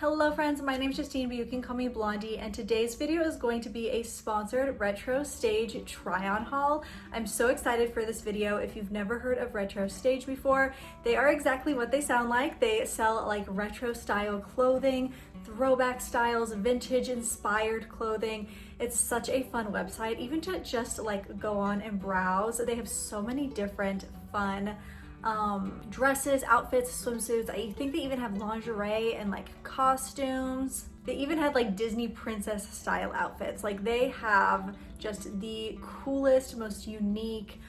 Hello friends, my name is Justine, but you can call me Blondie, and today's video is going to be a sponsored retro stage try-on haul. I'm so excited for this video. If you've never heard of retro stage before, they are exactly what they sound like. They sell like retro style clothing, throwback styles, vintage inspired clothing. It's such a fun website, even to just like go on and browse. They have so many different fun dresses, outfits, swimsuits. I think they even have lingerie and like costumes. They even had like Disney princess style outfits. Like they have just the coolest, most unique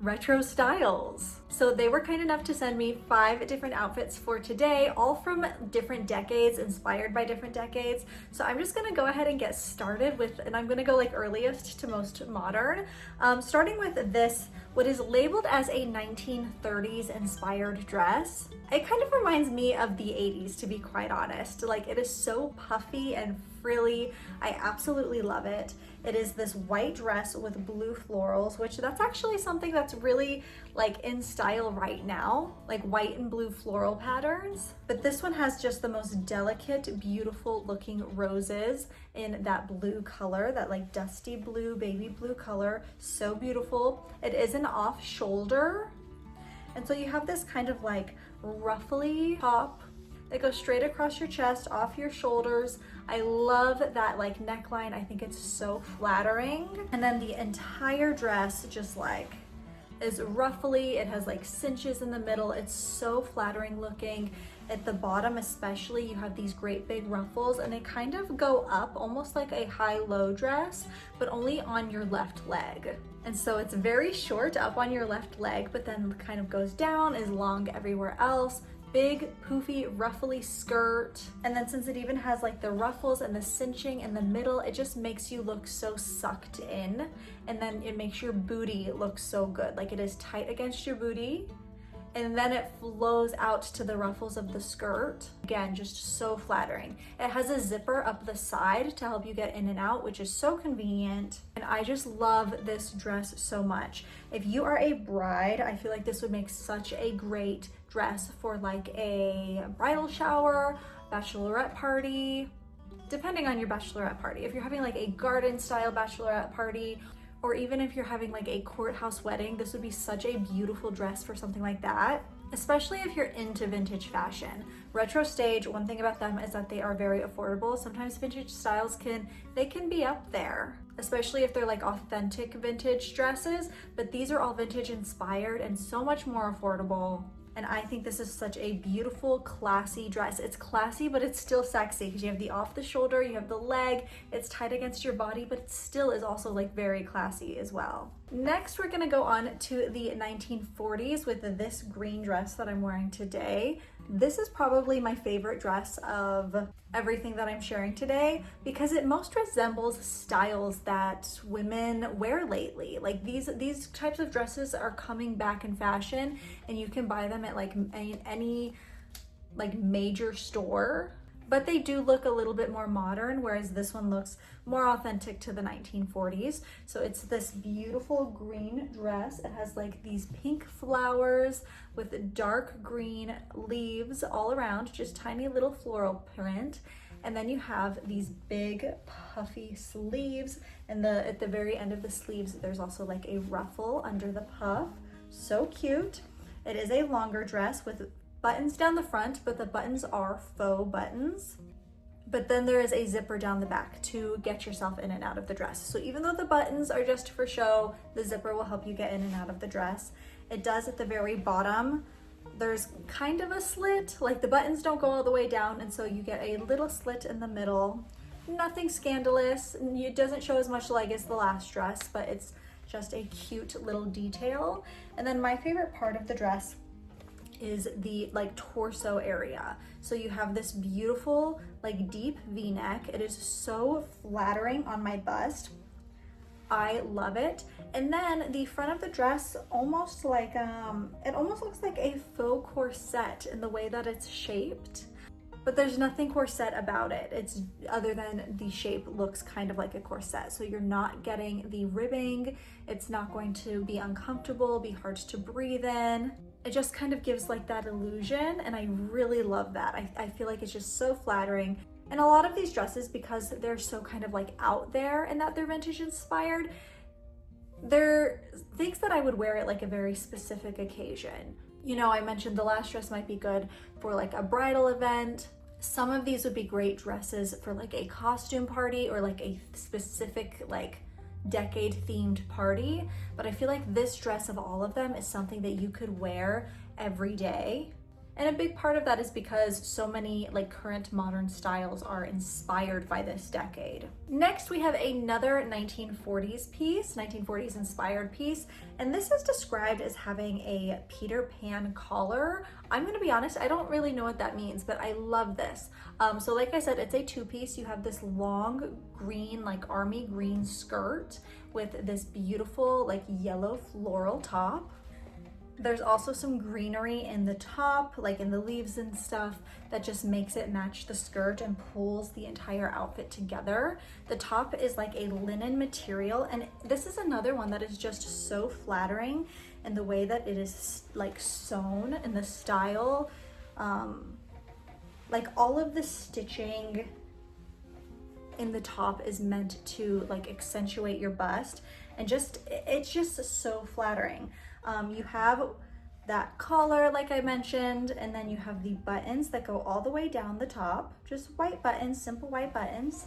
retro styles. So they were kind enough to send me 5 different outfits for today, all from different decades, inspired by different decades. So I'm just gonna go ahead and get started with, and I'm gonna go like earliest to most modern, starting with this, what is labeled as a 1930s inspired dress. It kind of reminds me of the 80s, to be quite honest. Like it is so puffy and frilly. I absolutely love it. It is this white dress with blue florals, which that's actually something that's really like in style right now, like white and blue floral patterns. But this one has just the most delicate, beautiful looking roses in that blue color, that like dusty blue, baby blue color. So beautiful. It is an off shoulder. And so you have this kind of like ruffly top that goes straight across your chest, off your shoulders. I love that like neckline. I think it's so flattering. And then the entire dress just like is ruffly. It has like cinches in the middle. It's so flattering looking. At the bottom especially, you have these great big ruffles, and they kind of go up almost like a high-low dress, but only on your left leg. And so it's very short up on your left leg, but then kind of goes down, is long everywhere else. Big, poofy, ruffly skirt. And then since it even has like the ruffles and the cinching in the middle, it just makes you look so sucked in. And then it makes your booty look so good. Like it is tight against your booty. And then it flows out to the ruffles of the skirt. Again, just so flattering. It has a zipper up the side to help you get in and out, which is so convenient. And I just love this dress so much. If you are a bride, I feel like this would make such a great dress for like a bridal shower, bachelorette party, depending on your bachelorette party. If you're having like a garden style bachelorette party, or even if you're having like a courthouse wedding, this would be such a beautiful dress for something like that, especially if you're into vintage fashion. Retro stage, one thing about them is that they are very affordable. Sometimes vintage styles can be up there, especially if they're like authentic vintage dresses, but these are all vintage inspired and so much more affordable. And I think this is such a beautiful, classy dress. It's classy, but it's still sexy because you have the off the shoulder, you have the leg, it's tight against your body, but it still is also like very classy as well. Next, we're gonna go on to the 1940s with this green dress that I'm wearing today. This is probably my favorite dress of everything that I'm sharing today because it most resembles styles that women wear lately. Like these types of dresses are coming back in fashion, and you can buy them at like any like major store. But they do look a little bit more modern, whereas this one looks more authentic to the 1940s. So it's this beautiful green dress. It has like these pink flowers with dark green leaves all around, just tiny little floral print. And then you have these big puffy sleeves, and at the very end of the sleeves, there's also like a ruffle under the puff. So cute. It is a longer dress with buttons down the front, but the buttons are faux buttons. But then there is a zipper down the back to get yourself in and out of the dress. So even though the buttons are just for show, the zipper will help you get in and out of the dress. It does at the very bottom. There's kind of a slit, like the buttons don't go all the way down, and so you get a little slit in the middle. Nothing scandalous. It doesn't show as much leg as the last dress, but it's just a cute little detail. And then my favorite part of the dress is the like torso area. So you have this beautiful like deep V-neck. It is so flattering on my bust. I love it. And then the front of the dress almost like it almost looks like a faux corset in the way that it's shaped, but there's nothing corset about it. It's other than the shape looks kind of like a corset. So you're not getting the ribbing. It's not going to be uncomfortable, be hard to breathe in. It just kind of gives like that illusion, and I really love that. I feel like it's just so flattering. And a lot of these dresses, because they're so kind of like out there and that they're vintage inspired, they're things that I would wear at like a very specific occasion. You know, I mentioned the last dress might be good for like a bridal event. Some of these would be great dresses for like a costume party or like a specific like decade themed party. But I feel like this dress of all of them is something that you could wear every day. And a big part of that is because so many like current modern styles are inspired by this decade. Next, we have another 1940s piece, 1940s inspired piece. And this is described as having a Peter Pan collar. I'm gonna be honest, I don't really know what that means, but I love this. So like I said, it's a two-piece. You have this long green, like army green skirt with this beautiful like yellow floral top. There's also some greenery in the top, like in the leaves and stuff, that just makes it match the skirt and pulls the entire outfit together. The top is like a linen material, and this is another one that is just so flattering in the way that it is like sewn and the style. Like all of the stitching in the top is meant to like accentuate your bust, and it's just so flattering. You have that collar like I mentioned, and then you have the buttons that go all the way down the top, just white buttons, simple white buttons.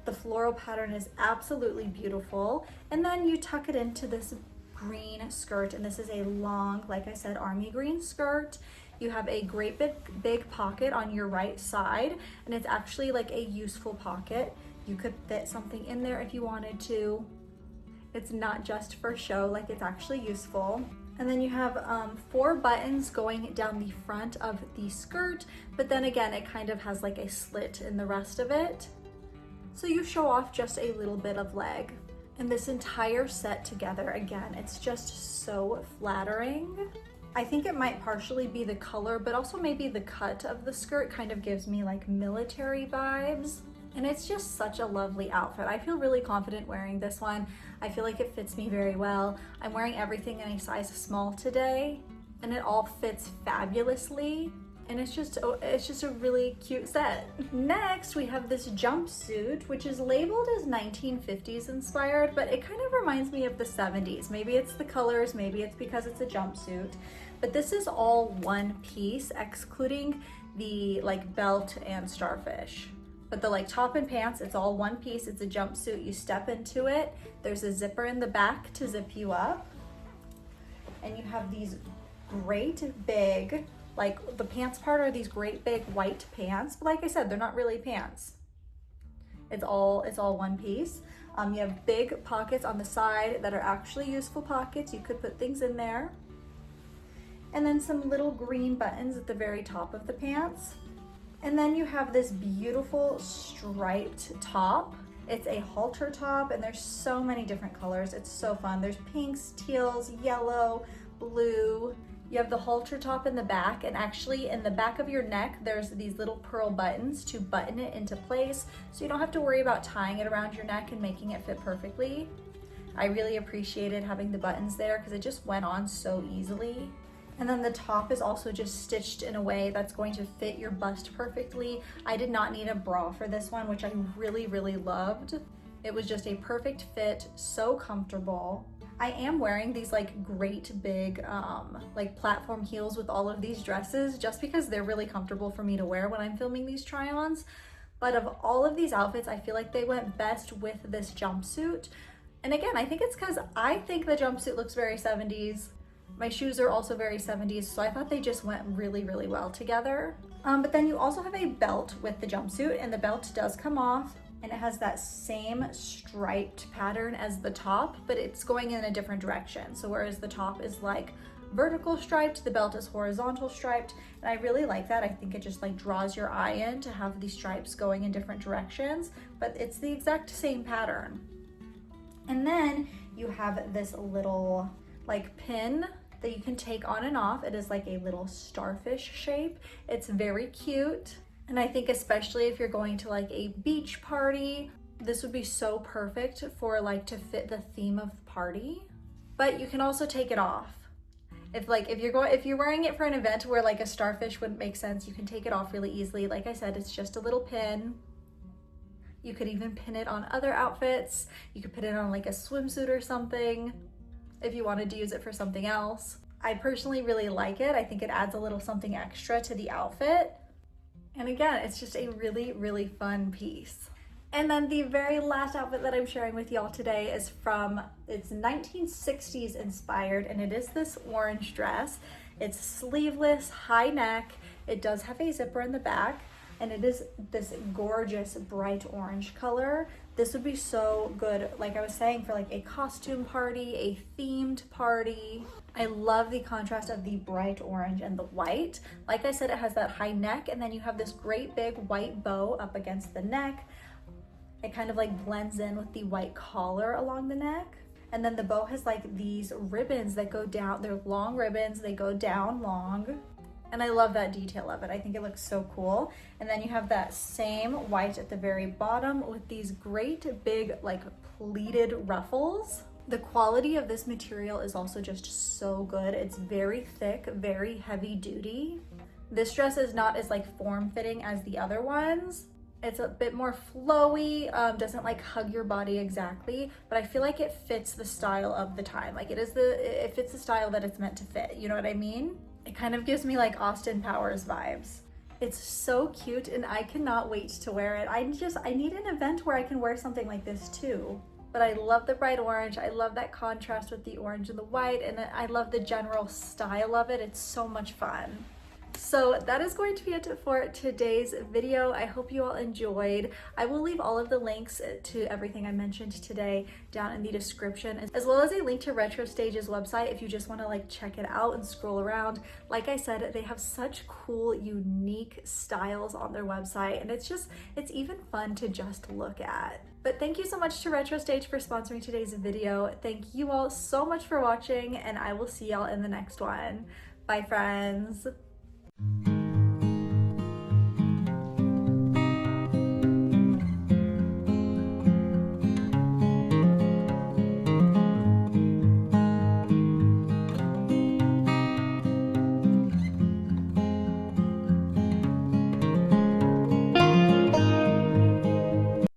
The floral pattern is absolutely beautiful, and then you tuck it into this green skirt, and this is a long, like I said, army green skirt. You have a great big pocket on your right side, and it's actually like a useful pocket. You could fit something in there if you wanted to. It's not just for show, like it's actually useful. And then you have 4 buttons going down the front of the skirt, but then again, it kind of has like a slit in the rest of it. So you show off just a little bit of leg. And this entire set together, again, it's just so flattering. I think it might partially be the color, but also maybe the cut of the skirt kind of gives me like military vibes. And it's just such a lovely outfit. I feel really confident wearing this one. I feel like it fits me very well. I'm wearing everything in a size small today, and it all fits fabulously. And it's just a really cute set. Next, we have this jumpsuit, which is labeled as 1950s inspired, but it kind of reminds me of the 70s. Maybe it's the colors, maybe it's because it's a jumpsuit. But this is all one piece, excluding the like belt and starfish. But the like top and pants, it's all one piece. It's a jumpsuit. You step into it. There's a zipper in the back to zip you up. And you have these great big, like the pants part are these great big white pants. But like I said, they're not really pants. It's all one piece. You have big pockets on the side that are actually useful pockets. You could put things in there. And then some little green buttons at the very top of the pants. And then you have this beautiful striped top. It's a halter top, and there's so many different colors. It's so fun. There's pinks, teals, yellow, blue. You have the halter top in the back, and actually in the back of your neck, there's these little pearl buttons to button it into place, so you don't have to worry about tying it around your neck and making it fit perfectly. I really appreciated having the buttons there because it just went on so easily. And then the top is also just stitched in a way that's going to fit your bust perfectly. I did not need a bra for this one, which I really, really loved. It was just a perfect fit, so comfortable. I am wearing these like great big like platform heels with all of these dresses just because they're really comfortable for me to wear when I'm filming these try-ons. But of all of these outfits, I feel like they went best with this jumpsuit. And again, I think it's because I think the jumpsuit looks very 70s. My shoes are also very 70s, so I thought they just went really, really well together. But then you also have a belt with the jumpsuit, and the belt does come off, and it has that same striped pattern as the top, but it's going in a different direction. So whereas the top is like vertical striped, the belt is horizontal striped, and I really like that. I think it just like draws your eye in to have these stripes going in different directions, but it's the exact same pattern. And then you have this little like pin that you can take on and off. It is like a little starfish shape. It's very cute. And I think especially if you're going to like a beach party, this would be so perfect for like to fit the theme of the party. But you can also take it off. If you're wearing it for an event where like a starfish wouldn't make sense, you can take it off really easily. Like I said, it's just a little pin. You could even pin it on other outfits. You could put it on like a swimsuit or something if you wanted to use it for something else. I personally really like it. I think it adds a little something extra to the outfit. And again, it's just a really, really fun piece. And then the very last outfit that I'm sharing with y'all today is it's 1960s inspired, and it is this orange dress. It's sleeveless, high neck. It does have a zipper in the back, and it is this gorgeous bright orange color. This would be so good, like I was saying, for like a costume party, a themed party. I love the contrast of the bright orange and the white. Like I said, it has that high neck, and then you have this great big white bow up against the neck. It kind of like blends in with the white collar along the neck. And then the bow has like these ribbons that go down. They're long ribbons, they go down long. And I love that detail of it. I think it looks so cool. And then you have that same white at the very bottom with these great big like pleated ruffles. The quality of this material is also just so good. It's very thick, very heavy duty. This dress is not as like form-fitting as the other ones. It's a bit more flowy, doesn't like hug your body exactly, but I feel like it fits the style of the time. Like it fits the style that it's meant to fit, you know what I mean? It kind of gives me like Austin Powers vibes. It's so cute and I cannot wait to wear it. I need an event where I can wear something like this too. But I love the bright orange. I love that contrast with the orange and the white, and I love the general style of it. It's so much fun. So that is going to be it for today's video. I hope you all enjoyed. I will leave all of the links to everything I mentioned today down in the description, as well as a link to Retro Stage's website if you just want to like check it out and scroll around. Like I said, they have such cool, unique styles on their website, and it's even fun to just look at. But thank you so much to Retro Stage for sponsoring today's video. Thank you all so much for watching, and I will see y'all in the next one. Bye, friends.